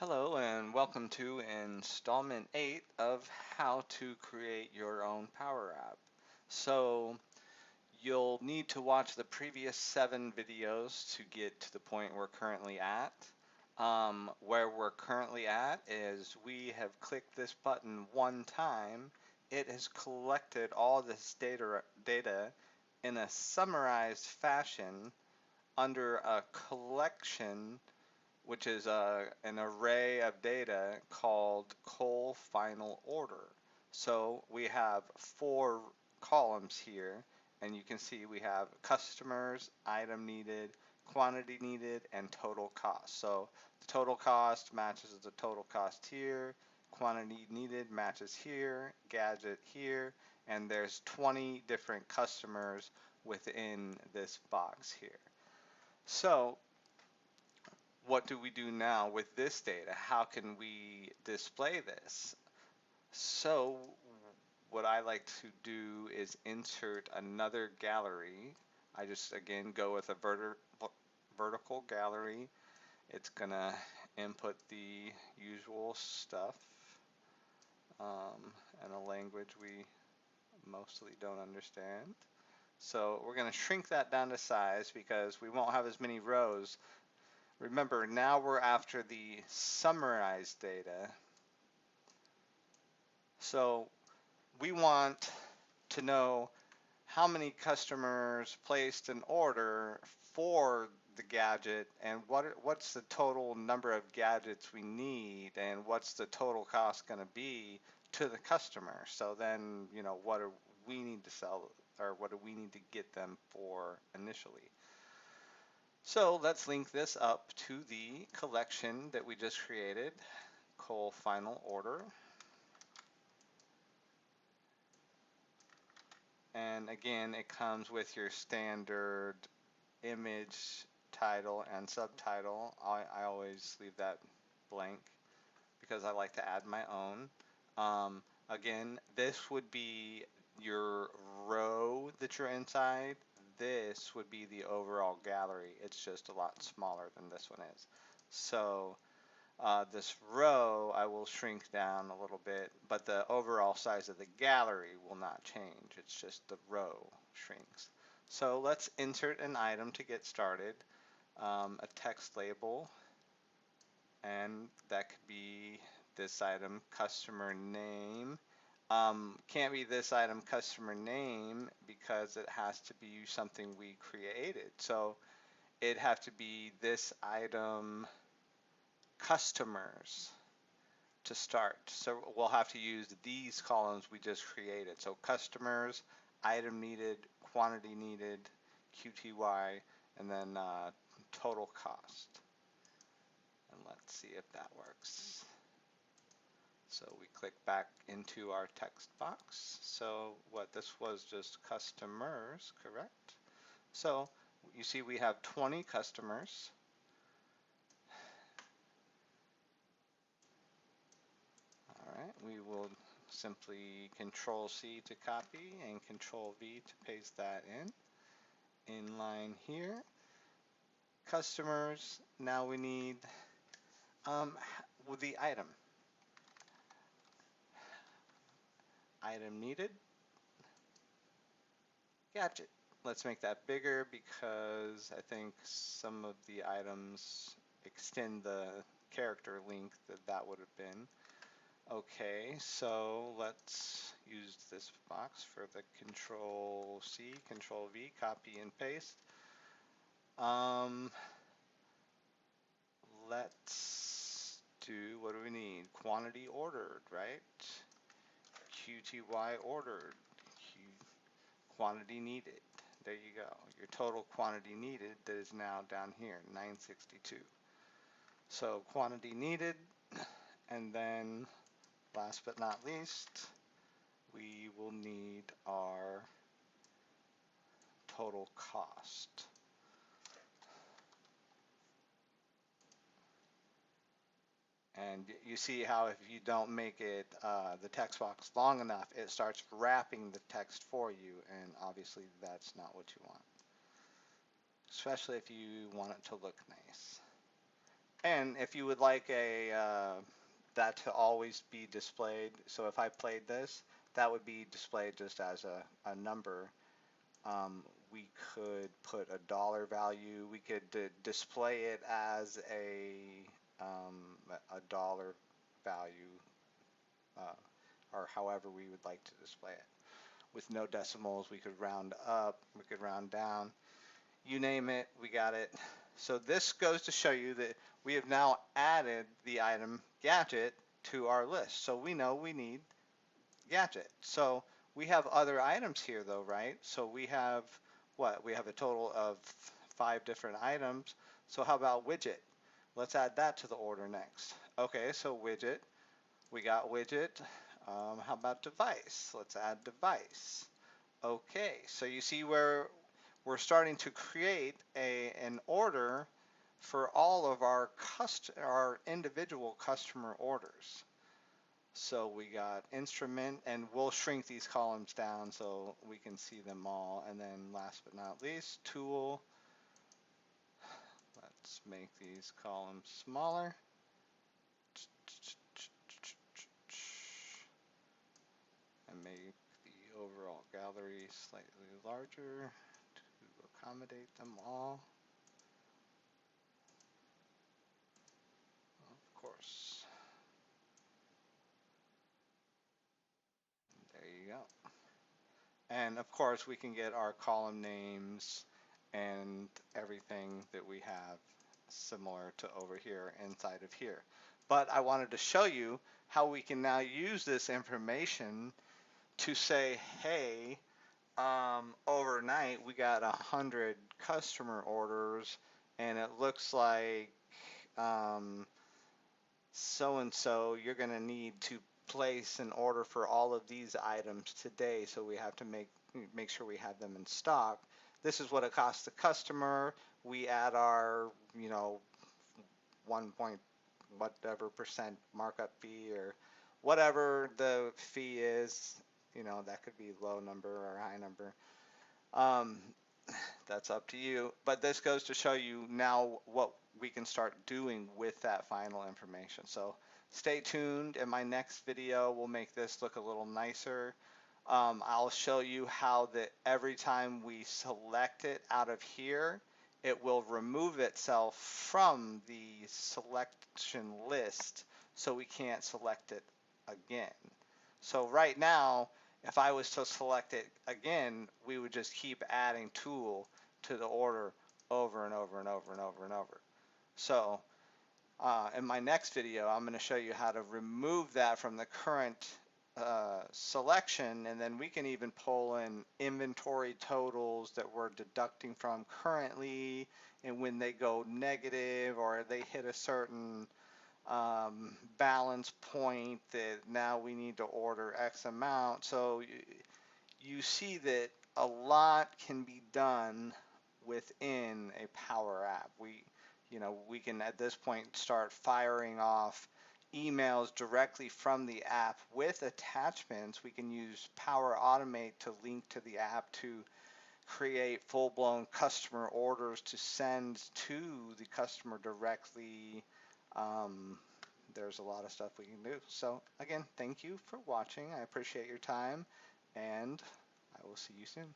Hello and welcome to installment 8 of how to create your own Power App. So you'll need to watch the previous 7 videos to get to the point we're currently at. Where we're currently at is we have clicked this button one time. It has collected all this data in a summarized fashion under a collection which is an array of data called col final order. So we have 4 columns here, and you can see we have customers, item needed, quantity needed, and total cost. So the total cost matches the total cost here, quantity needed matches here, gadget here, and there's 20 different customers within this box here. So what do we do now with this data? How can we display this? So what I like to do is insert another gallery. I just again go with a vertical gallery. It's gonna input the usual stuff and a language we mostly don't understand. So we're gonna shrink that down to size because we won't have as many rows. Remember, now we're after the summarized data. So we want to know how many customers placed an order for the gadget and what's the total number of gadgets we need and what's the total cost going to be to the customer. So then, what do we need to sell or what do we need to get them for initially? So let's link this up to the collection that we just created, col final order. And again, it comes with your standard image, title, and subtitle. I always leave that blank because I like to add my own. Again, this would be your row that you're inside. This would be the overall gallery. It's just a lot smaller than this one is. So this row I will shrink down a little bit, but the overall size of the gallery will not change. It's just the row shrinks. So let's insert an item to get started, a text label, and that could be this item customer name. Can't be this item customer name because it has to be something we created. So it'd have to be this item customers to start. So we'll have to use these columns we just created. So customers, item needed, quantity needed, QTY, and then total cost. And let's see if that works. So we click back into our text box. So what this was just customers, correct? So you see we have 20 customers. All right, we will simply Control C to copy and Control V to paste that in line here. Customers, now we need with the item. Item needed, gadget. Let's make that bigger because I think some of the items extend the character length that would have been. Okay, so let's use this box for the Control C, Control V, copy and paste. Let's do, what do we need? Quantity ordered, right? QTY ordered, quantity needed. There you go. Your total quantity needed that is now down here, 962. So quantity needed, and then last but not least, we will need our total cost. And you see how if you don't make it the text box long enough, it starts wrapping the text for you, and obviously that's not what you want, especially if you want it to look nice. And if you would like that to always be displayed, so if I played this, that would be displayed just as a number. We could put a dollar value. We could display it as a dollar value, uh, or however we would like to display it. With no decimals, we could round up, we could round down. You name it, we got it. So this goes to show you that we have now added the item gadget to our list. So we know we need gadget. So we have other items here though, right? So we have what? We have a total of 5 different items. So how about widget? Let's add that to the order next. Okay, so widget, we got widget. How about device? Let's add device. Okay, so you see where we're starting to create an order for all of our individual customer orders. So we got instrument, and we'll shrink these columns down so we can see them all. And then last but not least, tool. Let's make these columns smaller. And make the overall gallery slightly larger to accommodate them all. Of course. There you go. And of course, we can get our column names and everything that we have similar to over here inside of here. But I wanted to show you how we can now use this information to say, hey, overnight we got 100 customer orders, and it looks like so and so, you're going to need to place an order for all of these items today, so we have to make sure we have them in stock. This is what it costs the customer. We add our, 1 point whatever percent markup fee, or whatever the fee is. That could be low number or high number. Um, that's up to you. But this goes to show you now what we can start doing with that final information. So stay tuned. In my next video, we'll make this look a little nicer. I'll show you how that every time we select it out of here, it will remove itself from the selection list, so we can't select it again. So right now, if I was to select it again, we would just keep adding tool to the order over and over and over and over and over. So in my next video, I'm going to show you how to remove that from the current selection, and then we can even pull in inventory totals that we're deducting from currently, and when they go negative or they hit a certain balance point that now we need to order X amount. So you see that a lot can be done within a Power App. We can at this point start firing off emails directly from the app with attachments. We can use Power Automate to link to the app to create full-blown customer orders to send to the customer directly. There's a lot of stuff we can do. So again, thank you for watching. I appreciate your time, and I will see you soon.